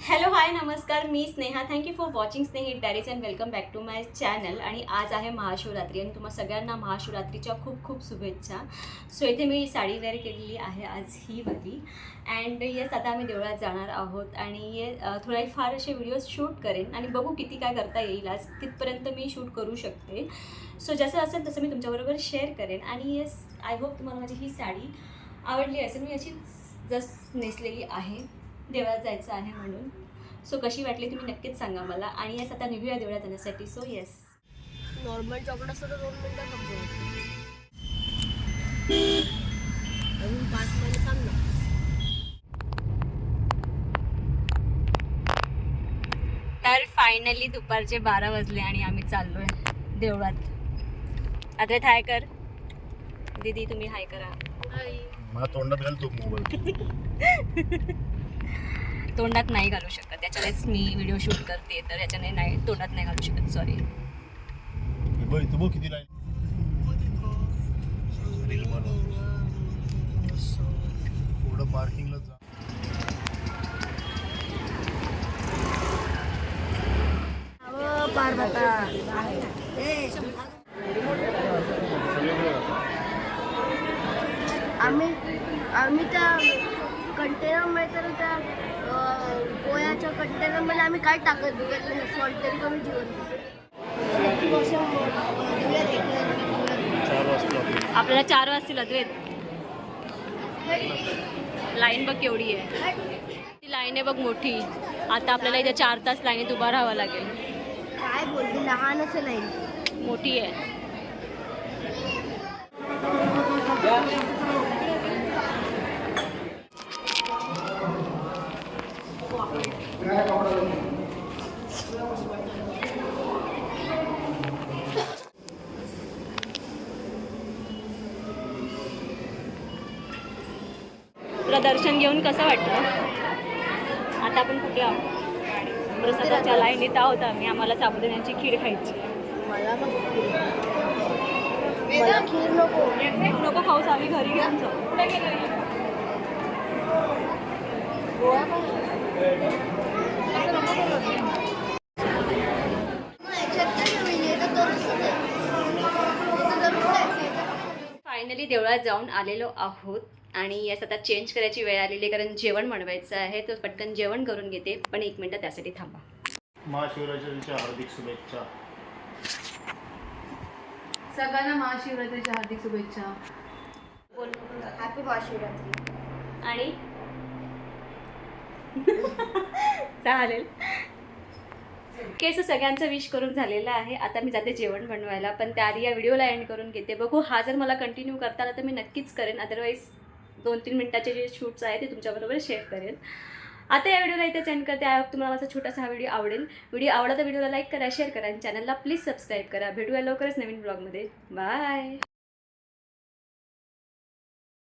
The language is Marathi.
हॅलो हाय नमस्कार, मी Sneha. Thank you for watching Snehi diaries and welcome back to my channel. आणि आज आहे महाशिवरात्री आणि तुम्हा सगळ्यांना महाशिवरात्रीच्या खूप खूप शुभेच्छा. सो इथे मी साडी वेअर केलेली आहे आज ही वाली. अँड येस, आता आम्ही देवळात जाणार आहोत आणि ये थोडा फार असे व्हिडिओज शूट करेन आणि बघू किती काय करता येईल, आज कितपर्यंत मी शूट करू शकते. सो जसं असेल तसं मी तुमच्याबरोबर शेअर करेन. आणि येस, आय होप तुम्हाला माझी ही साडी आवडली असेल. मी अशी जस्ट नेसलेली आहे, देवळात जायचं आहे म्हणून. सो कशी वाटली तुम्ही नक्कीच सांगा मला. आणि येस, आता निघूया देवळात जाण्यासाठी. सो येस, नॉर्मल चॉकलेट असतं तर 2 मिनिटात संपलं. अजून 5 महिने थांब ना. तर फायनली दुपारचे 12 वाजले आणि आम्ही चाललोय देवळात. आता हाय कर दीदी, तुम्ही हाय करा. मला तोंडात घाल तू मोबाईल. तोंडात नाही घालू शकत, त्याच्यानेच मी व्हिडिओ शूट करते, तर याच्याने नाही, तोंडात नाही घालू शकत. सॉरी. बघ इथं बघ किती लाईन. रील बनव. पुढं पार्किंगला जा. पार्वता आम्ही त्या कंटेनरमध्ये तर त्या पोह्याच्या कंटेनरमध्ये आम्ही काय टाकत बघितलं सॉल्ट तरी कमी जीवन. 4 वाजता आपल्याला 4 वाजतील अद्वैत. लाईन बघ केवढी आहे. ती लाईन आहे बघ मोठी. आता आपल्याला इथे 4 तास लाईनीत उभा राहावं लागेल. काय बोलते, लहानच नाही, मोठी आहे. तुला दर्शन घेऊन कसं वाटलं? आता आपण कुठे आहोत? प्रसादाच्या लाईनीत आहोत आम्ही. आम्हाला साबुदाण्याची खीर खायची. मला खीर नको. नको खाऊस, आम्ही घरी घेऊन जाऊ. फायनली देवळात जाऊन आलेलो आहोत आणि यास आता चेंज करायची वेळ आलेली आहे, कारण जेवण बनवायचं आहे. तर पटकन जेवण करून घेते, पण 1 मिनिट त्यासाठी थांबा. महाशिवरात्रीच्या हार्दिक शुभेच्छा. सगळ्यांना महाशिवरात्रीच्या हार्दिक शुभेच्छा. बोल. हॅपी महाशिवरात्री. आणि चालेल. केस सगळ्यांचं विश करून झालेलं आहे. आता मी जाते जेवण बनवायला, पण त्याआधी या व्हिडिओला एंड करून घेते. बघू, हा जर मला कंटिन्यू करता आला तर मी नक्कीच करेन, अदरवाईज 2-3 मिनिटाचे जे शूट्स आहे ते तुमच्याबरोबर शेअर करेन. आता या व्हिडिओला इथेच एंड करते. आय होप तुम्हाला माझा छोटासा हा व्हिडिओ आवडेल. व्हिडिओ आवडला तर व्हिडिओला लाईक करा, शेअर करा आणि चॅनलला प्लीज सबस्क्राईब करा. भेटूया लवकरच नवीन ब्लॉगमध्ये. बाय.